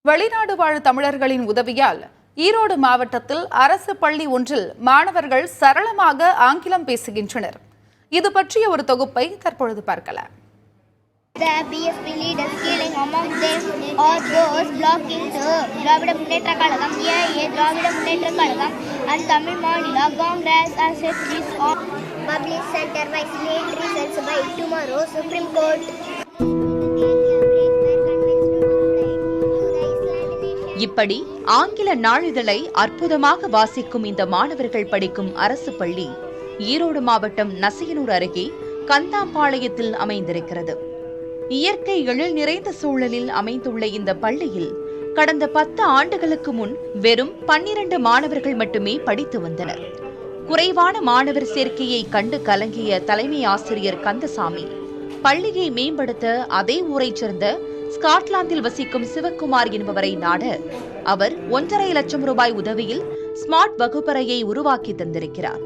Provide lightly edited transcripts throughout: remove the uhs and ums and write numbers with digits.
வெளிநாடு வாழ் தமிழர்களின் உதவியால் ஈரோடு மாவட்டத்தில் அரசு பள்ளி ஒன்றில் மாணவர்கள் சரளமாக ஆங்கிலம் பேசுகின்றனர். இது பற்றிய ஒரு தொகுப்பை தற்பொழுது பார்க்கலாம். The BSP leaders killing among them are those blocking the Dravida Munnetra Kazhagam, Dravida Munnetra Kazhagam and Tamil Maanila Congress as set this on public center by late results by tomorrow Supreme Court. இப்படி ஆங்கில நாளிதழை அற்புதமாக வாசிக்கும் இந்த மாணவர்கள் படிக்கும் அரசு பள்ளி ஈரோடு மாவட்டம் நசியனூர் அருகே கந்தாம்பாளையத்தில் அமைந்திருக்கிறது. இயற்கை எழில் நிறைந்த சூழலில் அமைந்துள்ள இந்த பள்ளியில் கடந்த 10 ஆண்டுகளுக்கு முன் வெறும் 12 மாணவர்கள் மட்டுமே படித்து வந்தனர். குறைவான மாணவர் சேர்க்கையை கண்டு கலங்கிய தலைமை ஆசிரியர் கந்தசாமி பள்ளியை மேம்படுத்த அதே ஊரைச் சேர்ந்த ஸ்காட்லாந்தில் வசிக்கும் சிவக்குமார் என்பவரை நாட அவர் 1.5 லட்சம் ரூபாய் உதவியில் ஸ்மார்ட் வகுப்பறையை உருவாக்கி தந்திருக்கிறார்.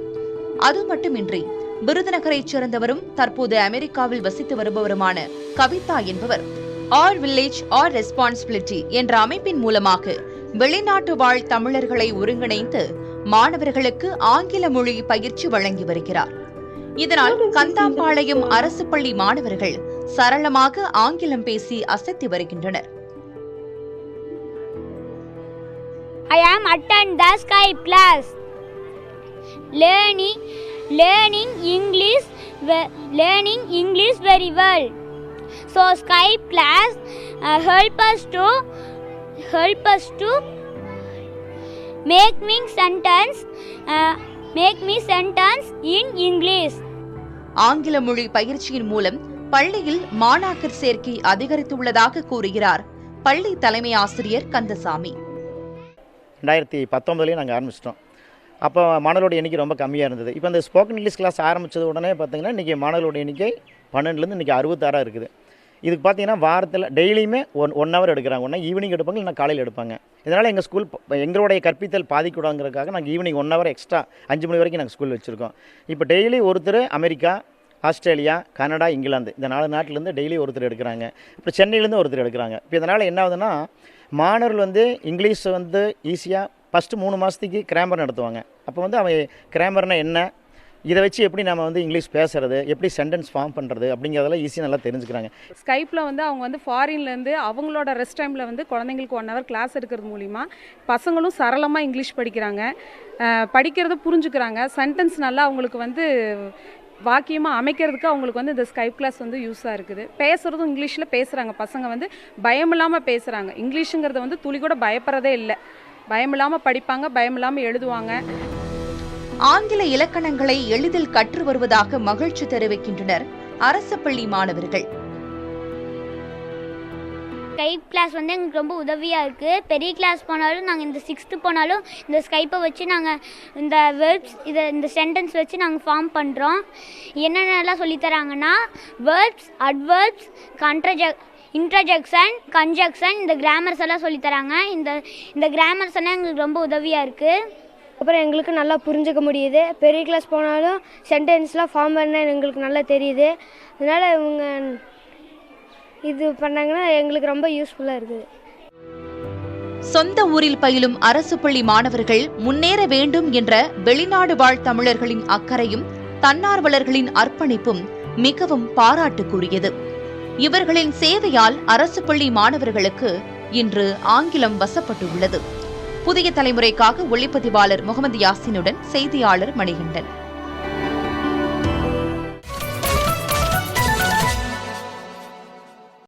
அது மட்டுமின்றி விருதுநகரைச் சேர்ந்தவரும் தற்போது அமெரிக்காவில் வசித்து வருபவருமான கவிதா என்பவர் ஆல் வில்லேஜ் ஆல் ரெஸ்பான்சிபிலிட்டி என்ற அமைப்பின் மூலமாக வெளிநாட்டு வாழ் தமிழர்களை ஒருங்கிணைந்து மாணவர்களுக்கு ஆங்கில மொழி பயிற்சி வழங்கி வருகிறார். இதனால் கந்தாம்பாளையம் அரசு பள்ளி மாணவர்கள் சரளமாக ஆங்கிலம் பேசி அசத்தி வருகின்றனர். I am attend the Skype class. Learning English very well. So Skype class help us to make me sentence in English. ஆங்கில மொழி பயிற்சியின் மூலம் பள்ளியில் மாணாக்கர் சேர்க்கை அதிகரித்துள்ளதாக கூறுகிறார் பள்ளி தலைமை ஆசிரியர் கந்தசாமி. 2019 நாங்கள் ஆரம்பிச்சிட்டோம். அப்போ மாணவர்களோட எண்ணிக்கை ரொம்ப கம்மியாக இருந்தது. இப்போ இந்த ஸ்போக்கன் இங்கிலீஷ் கிளாஸ் ஆரம்பித்தது உடனே பார்த்தீங்கன்னா இன்றைக்கி மாணவர்களோட எண்ணிக்கை 12லேருந்து இன்றைக்கி 66 இருக்குது. இதுக்கு பார்த்தீங்கன்னா வாரத்தில் டெய்லியுமே ஒன் ஹவர் எடுக்கிறாங்க. ஒன்றா ஈவினிங் எடுப்பாங்க, இல்லைனா காலையில் எடுப்பாங்க. இதனால் எங்கள் ஸ்கூல் எங்களுடைய கற்பித்தல் பாதிக்கூடாங்கிறதுக்காக நாங்கள் ஈவினிங் 1 ஹவர் எக்ஸ்ட்ரா 5 மணி வரைக்கும் நாங்கள் ஸ்கூல் வச்சுருக்கோம். இப்போ டெய்லி ஒருத்தர் அமெரிக்கா, ஆஸ்திரேலியா, கனடா, இங்கிலாந்து இந்த 4 நாட்டிலேருந்து டெய்லி ஒருத்தர் எடுக்கிறாங்க. இப்போ சென்னையிலேருந்து ஒருத்தர் எடுக்கிறாங்க. இப்போ இதனால் என்ன ஆகுதுன்னா மாணவர்கள் இங்கிலீஷ் ஈஸியாக ஃபஸ்ட்டு 3 மாதத்துக்கு கிராமர் நடத்துவாங்க. அப்போ அவன் கிராமர்னா என்ன, இதை வச்சு எப்படி நம்ம இங்கிலீஷ் பேசுறது, எப்படி சென்டென்ஸ் ஃபார்ம் பண்ணுறது அப்படிங்கிறதெல்லாம் ஈஸியாக நல்லா தெரிஞ்சுக்கிறாங்க. ஸ்கைப்பில் அவங்க ஃபாரின்லேருந்து அவங்களோட ரெஸ்ட் டைமில் குழந்தைங்களுக்கு 1 ஹவர் கிளாஸ் எடுக்கிறது மூலிமா பசங்களும் சரளமாக இங்கிலீஷ் படிக்கிறாங்க, படிக்கிறத புரிஞ்சுக்கிறாங்க. சென்டென்ஸ் நல்லா அவங்களுக்கு வாக்கியமாக அமைக்கிறதுக்கு அவங்களுக்கு இந்த ஸ்கைப் கிளாஸ் யூஸாக இருக்குது. பேசுகிறதும் இங்கிலீஷில் பேசுகிறாங்க. பசங்க பயமில்லாமல் பேசுகிறாங்க. இங்கிலீஷுங்கிறத துளி கூட பயப்படுறதே இல்லை. பயமில்லாமல் படிப்பாங்க, பயமில்லாமல் எழுதுவாங்க. ஆங்கில இலக்கணங்களை எளிதில் கற்று வருவதாக மகிழ்ச்சி தெரிவிக்கின்றனர் அரசு பள்ளி மாணவர்கள். ஸ்கைப் கிளாஸ் எங்களுக்கு ரொம்ப உதவியாக இருக்குது. பெரிய கிளாஸ் போனாலும் நாங்கள் இந்த 6th போனாலும் இந்த ஸ்கைப்பை வச்சு நாங்கள் இந்த வேர்ப்ஸ் இந்த சென்டென்ஸ் வச்சு நாங்கள் ஃபார்ம் பண்ணுறோம். என்னென்னலாம் சொல்லித்தராங்கன்னா வேர்ப்ஸ், அட்வர்ப்ஸ், இன்டர்ஜெக்ஷன், கன்ஜெக்ஷன், இந்த கிராமர்ஸ் எல்லாம் சொல்லித்தராங்க. இந்த கிராமர்ஸ் எல்லாம் எங்களுக்கு ரொம்ப உதவியாக இருக்குது. அப்புறம் எங்களுக்கு நல்லா புரிஞ்சுக்க முடியுது. பெரிய கிளாஸ் போனாலும் சென்டென்ஸ்லாம் ஃபார்ம் பண்ண எங்களுக்கு நல்லா தெரியுது. அதனால் இவங்க இது பண்ணாங்கன்னா எங்களுக்கு ரொம்ப யூஸ்ஃபுல்லாக இருக்குது. சொந்த ஊரில் பயிலும் அரசு பள்ளி மாணவர்கள் முன்னேற வேண்டும் என்ற வெளிநாடு வாழ் தமிழர்களின் அக்கறையும் தன்னார்வலர்களின் அர்ப்பணிப்பும் மிகவும் பாராட்டுக்குரியது. இவர்களின் சேவையால் அரசு பள்ளி மாணவர்களுக்கு இன்று ஆங்கிலம் வசப்பட்டுள்ளது. புதிய தலைமுறைக்காக ஒளிப்பதிவாளர் முகமது யாசினுடன் செய்தியாளர் மணிகண்டன்.